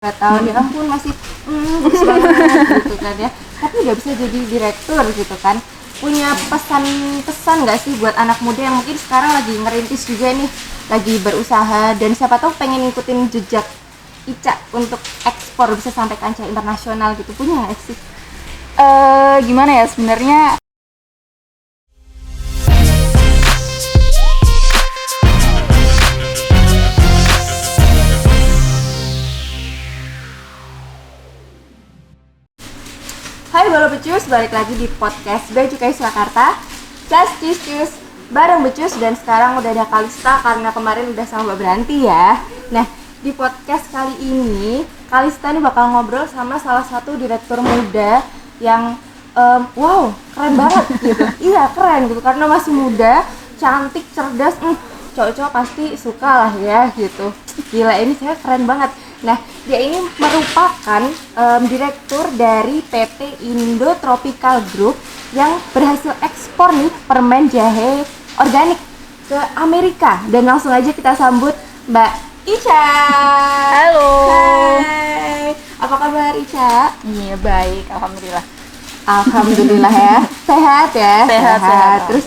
3 tahun ya ampun masih bagus banget gitu kan ya, tapi udah bisa jadi direktur gitu kan. Punya pesan-pesan nggak sih buat anak muda yang mungkin sekarang lagi ngerintis juga nih, lagi berusaha dan siapa tahu pengen ngikutin jejak Ica untuk ekspor bisa sampai kancah internasional gitu, punya nggak sih? Gimana ya sebenarnya. Hai Bolo Becus, balik lagi di podcast Bea Cukai Surakarta. Cus bareng Becus, dan sekarang udah ada Kalista karena kemarin udah sama Mbak Beranti ya. Nah, di podcast kali ini Kalista nih bakal ngobrol sama salah satu direktur muda yang wow, keren banget gitu. Iya, keren gitu karena masih muda, cantik, cerdas, cowok-cowok pasti suka lah ya gitu. Gila, ini saya keren banget. Nah, dia ini merupakan direktur dari PT Indo Tropical Group yang berhasil ekspor nih permen jahe organik ke Amerika. Dan langsung aja kita sambut Mbak Ica. Halo. Hai. Apa kabar Ica? Iya baik, alhamdulillah. Alhamdulillah ya. Sehat ya? Sehat. Terus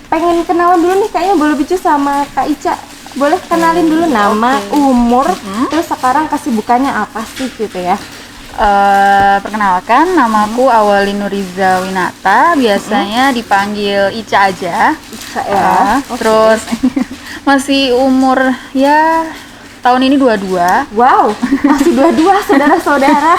pengen kenalan dulu nih, kayaknya boleh bicara sama Kak Ica. Boleh kenalin dulu nama, umur, terus sekarang kesibukannya apa sih gitu ya? Perkenalkan, namaku Awali Nuriza Winata, biasanya dipanggil Ica aja. Ica ya. Terus masih umur ya tahun ini 22. Wow, masih 22 saudara-saudara.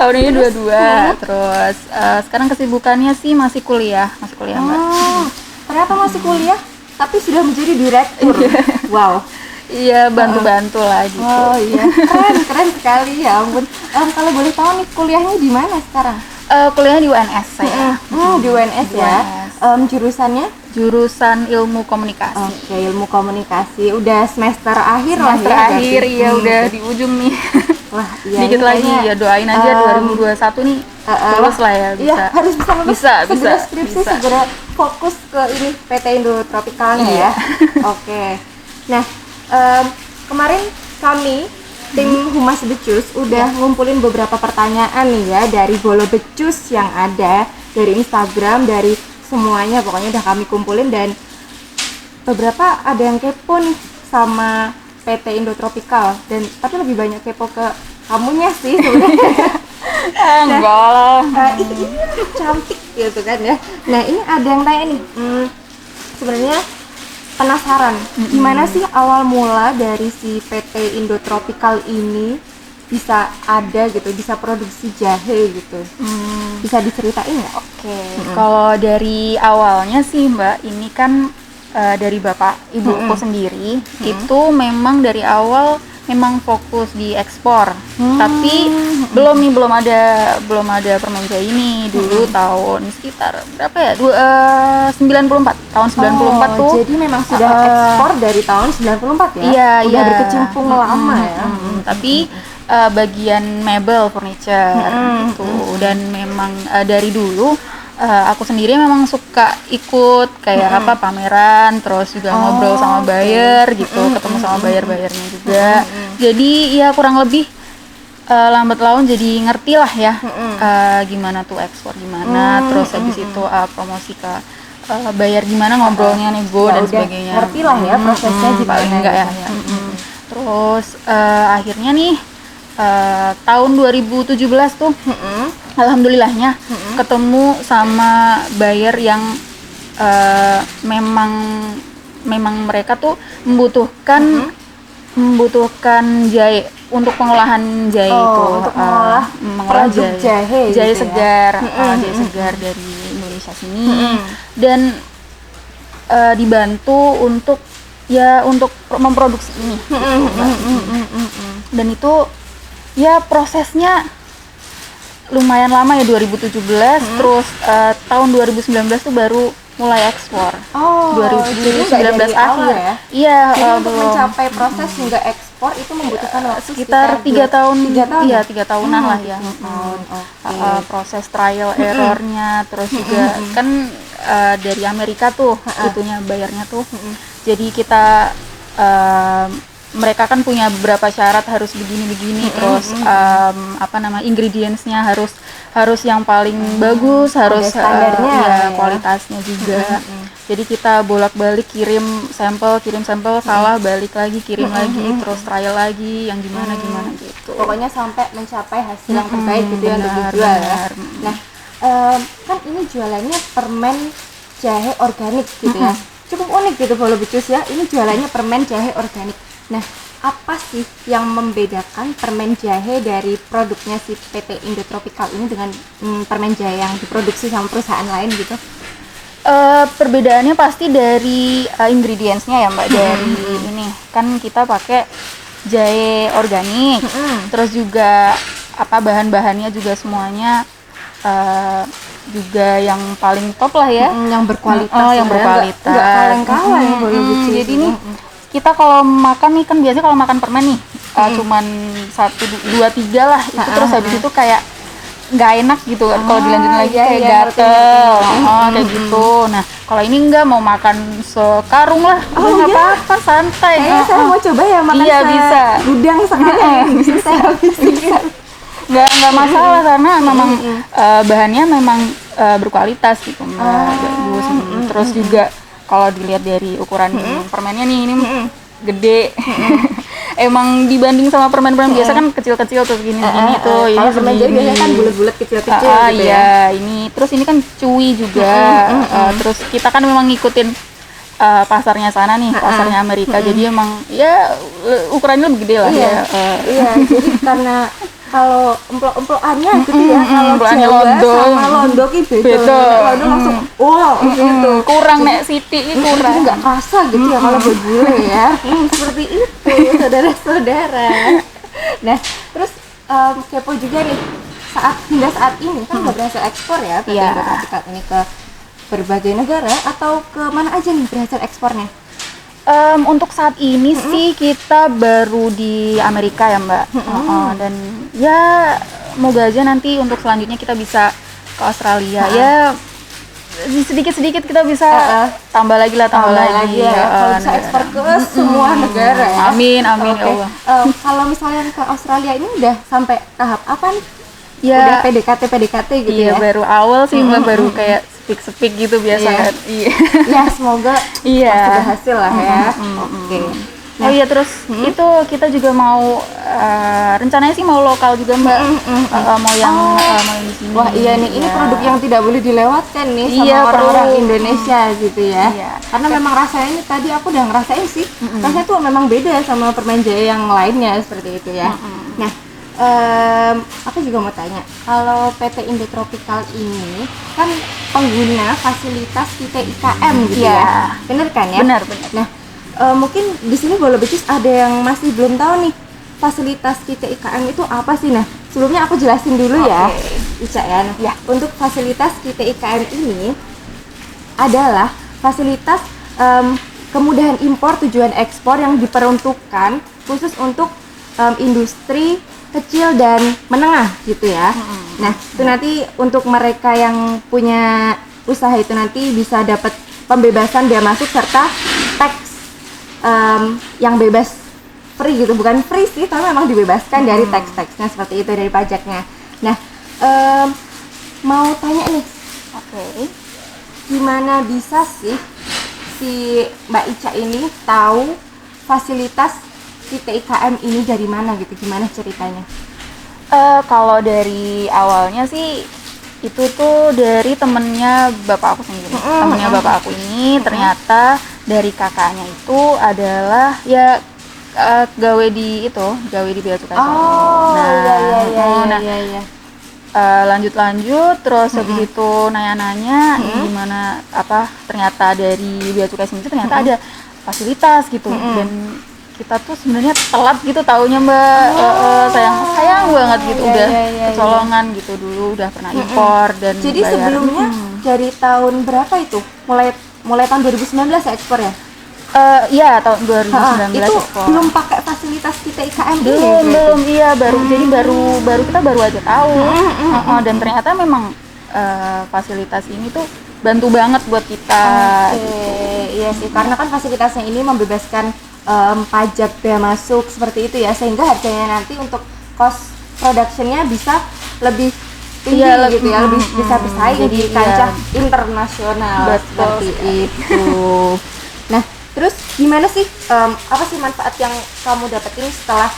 Tahun ini 22. Terus sekarang kesibukannya sih masih kuliah Mbak. Ternyata masih kuliah, tapi sudah menjadi direktur. Wow. Iya, bantu-bantu lah gitu. Oh iya, keren sekali ya ampun. Kalau boleh tahu nih kuliahnya di mana sekarang? Kuliahnya di UNS saya. Di UNS ya. Jurusannya? Jurusan Ilmu Komunikasi. Oke, Ilmu Komunikasi. Udah semester akhir lah ya. Semester akhir, iya udah di ujung nih. Wah, iya. Dikit lagi ya, doain aja 2021 nih lulus lah ya, bisa. Iya, harus bisa lulus. Bisa. Segera skripsi, segera fokus ke ini PT Indo Tropicalnya ya. Oke. Nah, kemarin kami tim Humas Becus udah ngumpulin beberapa pertanyaan nih ya dari Bolo Becus yang ada, dari Instagram, dari semuanya pokoknya udah kami kumpulin, dan beberapa ada yang kepo nih sama PT Indo Tropical, dan tapi lebih banyak kepo ke kamunya sih sebenarnya. Enggak lah. Ini cantik gitu kan ya. Nah, ini ada yang tanya nih, sebenarnya penasaran, gimana sih awal mula dari si PT Indo Tropical ini bisa ada gitu, bisa produksi jahe gitu? Bisa diceritain nggak? Oke. Kalau dari awalnya sih Mbak, ini kan dari bapak ibuku sendiri itu memang dari awal memang fokus di ekspor, tapi belum ada permen jahe ini dulu tahun sekitar berapa ya, 94 tahun 94 tuh. Jadi memang sudah ekspor dari tahun 94 ya? Udah berkecimpung lama ya. Tapi bagian mebel, furniture gitu, dan memang dari dulu aku sendiri memang suka ikut kayak pameran, terus juga ngobrol sama buyer gitu, ketemu sama buyer-buyernya juga. Jadi ya kurang lebih lambat laun jadi ngerti lah ya gimana tuh ekspor gimana, terus habis itu promosi ke buyer gimana, ngobrolnya, nego dan sebagainya. Ngerti lah ya prosesnya paling enggak ya. Terus akhirnya nih tahun 2017 tuh alhamdulillahnya ketemu sama buyer yang memang mereka tuh membutuhkan jahe untuk pengolahan jahe itu, untuk mengolah jahe segar, jahe segar dari Indonesia sini, dan dibantu untuk memproduksi ini. Dan itu ya prosesnya lumayan lama ya, 2017, terus tahun 2019 tuh baru mulai ekspor. 2019 akhir ya? Iya. Jadi untuk mencapai proses hingga ekspor itu membutuhkan waktu sekitar 3 tahun. Iya, 3 tahunan lah ya. Proses trial errornya, terus juga kan dari Amerika tuh itunya bayarnya tuh. Jadi kita mereka kan punya beberapa syarat harus begini-begini, terus ingredientsnya harus yang paling bagus, harus standarnya ya, ya. kualitasnya juga. Jadi kita bolak-balik kirim sampel salah, balik lagi kirim lagi, terus trial lagi yang gimana gitu. Pokoknya sampai mencapai hasil yang terbaik gitu ya untuk benar, dijual ya. benar. Nah, kan ini jualannya permen jahe organik gitu ya. Cukup unik gitu Follow Becus ya. Ini jualannya permen jahe organik. Nah, apa sih yang membedakan permen jahe dari produknya si PT Indo Tropical ini dengan permen jahe yang diproduksi sama perusahaan lain gitu? Perbedaannya pasti dari ingredientsnya ya Mbak. Dari ini kan kita pakai jahe organik, terus juga bahan-bahannya juga semuanya juga yang paling top lah ya, yang berkualitas. yang berkualitas. Nggak kaleng-kaleng Follow Becus. Jadi ini kita kalau makan nih kan biasanya kalau makan permen nih cuman 1, 2, 3 lah itu, terus habis itu kayak nggak enak gitu kan kalau dilanjutin lagi kayak gatel, kayak gitu. Nah kalau ini enggak, mau makan sekarung lah, nggak apa-apa, santai. Kayaknya saya mau coba ya makan bisa gudang sekali, bisa saya habisin. Nggak masalah karena memang bahannya memang berkualitas gitu, bagus. Terus juga kalau dilihat dari ukuran permennya nih, ini gede. Emang dibanding sama permen-permen biasa kan kecil-kecil tuh gini tuh. Ini permen jahe biasanya kan bulat-bulat kecil-kecil gitu ya. Ini terus ini kan chewy juga. Terus kita kan memang ngikutin pasarnya sana nih, pasarnya Amerika. Jadi emang ya ukurannya lebih gede lah ya. Iya, jadi karena kalau emplok-emplokannya gitu ya, kalau Jawa sama Londo ki beda. Londo langsung gitu. Kurang nek Siti kurang. Nggak kerasa gitu ya kalau buat gue ya. Seperti itu saudara-saudara. Nah, terus kepo juga nih, hingga saat ini kan udah berhasil ekspor ya PT Indo Tropical ini ke berbagai negara, atau ke mana aja nih berhasil ekspornya? Untuk saat ini sih kita baru di Amerika ya Mbak, dan ya semoga aja nanti untuk selanjutnya kita bisa ke Australia. Ya sedikit-sedikit kita bisa tambah lagi ya. Kalau bisa ekspor ke semua negara ya. Amin ya Allah. Kalau misalnya ke Australia ini udah sampai tahap apa nih? Ya, udah PDKT gitu ya? Iya, baru awal sih Mbak, baru kayak speak gitu biasa kan. Iya. Ya semoga pasti berhasil lah ya. Oke. Nah, terus itu kita juga mau rencananya sih mau lokal juga Mbak. Mau yang di sini. Wah iya nih, ini produk yang tidak boleh dilewatkan nih sama orang-orang Indonesia gitu ya. Karena memang rasanya ini tadi aku udah ngerasain sih. Rasanya tuh memang beda sama permen jahe yang lainnya seperti itu ya. Nah, aku juga mau tanya, kalau PT Indo Tropical ini kan pengguna fasilitas PT IKM gitu ya, bener kan ya? Benar. Nah, mungkin di sini Follow Becus ada yang masih belum tahu nih fasilitas PT IKM itu apa sih? Nah, sebelumnya aku jelasin dulu ya, Ica ya. Untuk fasilitas PT IKM ini adalah fasilitas kemudahan impor tujuan ekspor yang diperuntukkan khusus untuk industri kecil dan menengah gitu ya. Nah, itu nanti untuk mereka yang punya usaha itu nanti bisa dapat pembebasan bea masuk serta tax yang bebas, free gitu, bukan free sih, tapi memang dibebaskan dari tax-taxnya seperti itu, dari pajaknya. Nah, mau tanya nih, gimana bisa sih si Mbak Ica ini tahu fasilitas PT IKM ini dari mana gitu, gimana ceritanya? Kalau dari awalnya sih itu tuh dari temennya bapak aku sendiri. Temennya bapak aku ini ternyata dari kakaknya itu adalah ya gawe di bea cukai. Lanjut terus habis itu nanya-nanya gimana ternyata dari bea cukai sini ternyata ada fasilitas gitu. Dan kita tuh sebenarnya telat gitu taunya Mbak, sayang banget gitu, udah kecolongan gitu, dulu udah pernah impor dan jadi bayar. Sebelumnya dari tahun berapa itu? Mulai tahun 2019 ya ekspor ya? Iya, tahun 2019 itu ekspor. Belum pakai fasilitas kita IKM belum, iya jadi baru kita baru aja tahu. Dan ternyata memang fasilitas ini tuh bantu banget buat kita. Iya sih, karena kan fasilitasnya ini membebaskan pajak bea masuk seperti itu ya, sehingga harganya nanti untuk cost productionnya bisa lebih tinggi gitu ya, lebih bisa bersaing di kancah internasional. Betul seperti itu. Nah, terus gimana sih, apa sih manfaat yang kamu dapetin setelah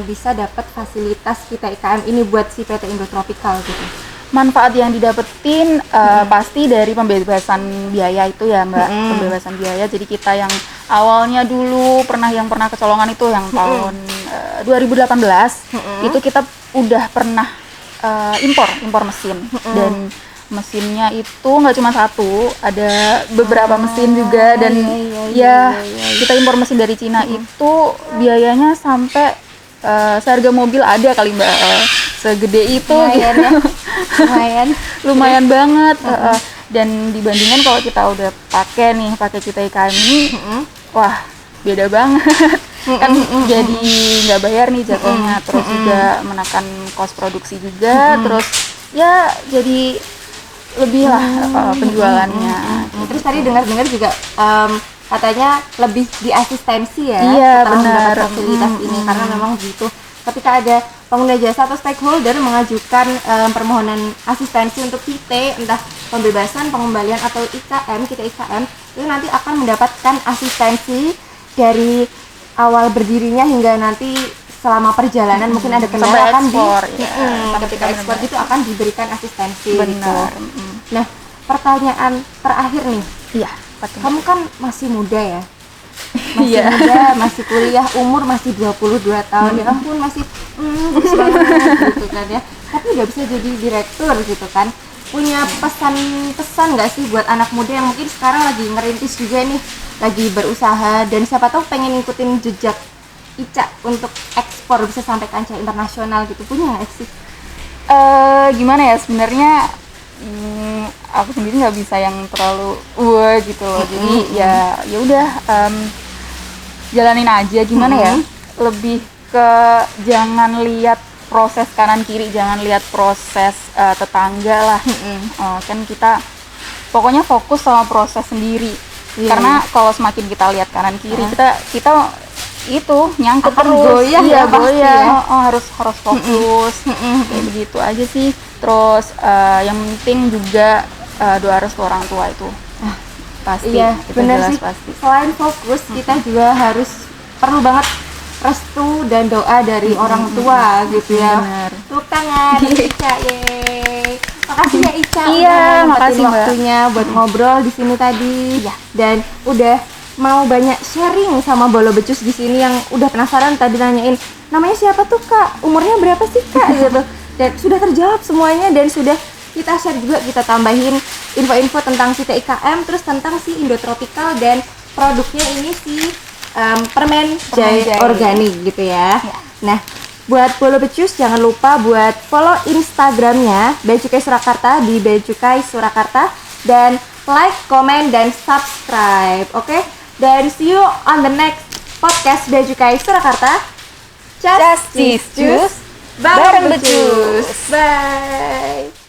bisa dapat fasilitas kita IKM ini buat si PT Indo-Tropical gitu? Manfaat yang didapetin pasti dari pembebasan biaya itu ya Mbak. Pembebasan biaya, jadi kita yang awalnya dulu pernah kecolongan itu yang tahun 2018 itu kita udah pernah impor mesin, dan mesinnya itu nggak cuma satu, ada beberapa mesin juga, dan kita impor mesin dari Cina itu biayanya sampai seharga mobil ada kali Mbak, segede itu. Lumayan ya. Lumayan banget. Dan dibandingkan kalau kita udah pakai kita IKM ini, wah beda banget. Kan jadi nggak bayar nih jatuhnya, terus juga menekan cost produksi juga, terus ya jadi lebih lah penjualannya. Terus tadi dengar-dengar juga katanya lebih diasistensi ya, iya, setelah benar. mendapat fasilitas ini, karena memang gitu. Ketika ada pengguna jasa atau stakeholder mengajukan permohonan asistensi untuk kita, entah pembebasan, pengembalian atau IKM, kita IKM, itu nanti akan mendapatkan asistensi dari awal berdirinya hingga nanti selama perjalanan. Mungkin ada kendala akan ketika ekspor itu akan diberikan asistensi. Benar. Gitu. Nah, pertanyaan terakhir nih. Iya, kamu kan masih muda ya, masih muda, masih kuliah, umur masih 22 tahun, ya ampun masih gitu kan ya, tapi udah bisa jadi direktur gitu kan. Punya pesan-pesan nggak sih buat anak muda yang mungkin sekarang lagi ngerintis juga nih, lagi berusaha, dan siapa tahu pengen ngikutin jejak Ica untuk ekspor bisa sampai kancah internasional gitu, punya nggak sih? Gimana ya, sebenarnya aku sendiri nggak bisa yang terlalu gitu loh. Jadi ya udah, jalanin aja. Gimana ya, lebih ke jangan lihat proses kanan kiri, jangan lihat proses tetangga lah. Kan kita pokoknya fokus sama proses sendiri. Karena kalau semakin kita lihat kanan kiri, kita itu nyangkut akan terus, goyah ya, goyah. Harus fokus. Kayak begitu aja sih. Terus yang penting juga doa restu orang tua itu pasti. Iya, benar sih. Pasti. Selain fokus, kita juga harus perlu banget restu dan doa dari orang tua gitu ya. Benar. Tepuk tangan Ica, yeay. Makasih ya Ica, Iya, udah makasih, Mbak. waktunya buat ngobrol di sini tadi. Iya. Dan udah mau banyak sharing sama Bolo Becus di sini, yang udah penasaran tadi nanyain namanya siapa tuh Kak, umurnya berapa sih Kak gitu. Dan sudah terjawab semuanya, dan sudah kita share juga, kita tambahin info-info tentang si TIKM, terus tentang si Indo-Tropical dan produknya ini si permen Jaya organik gitu ya. Nah, buat Bolo Becus jangan lupa buat follow Instagramnya Bea Cukai Surakarta di Bea Cukai Surakarta, dan like, comment, dan subscribe. Oke? Dan see you on the next podcast Bea Cukai Surakarta. Just Juice bareng Becus. Bye.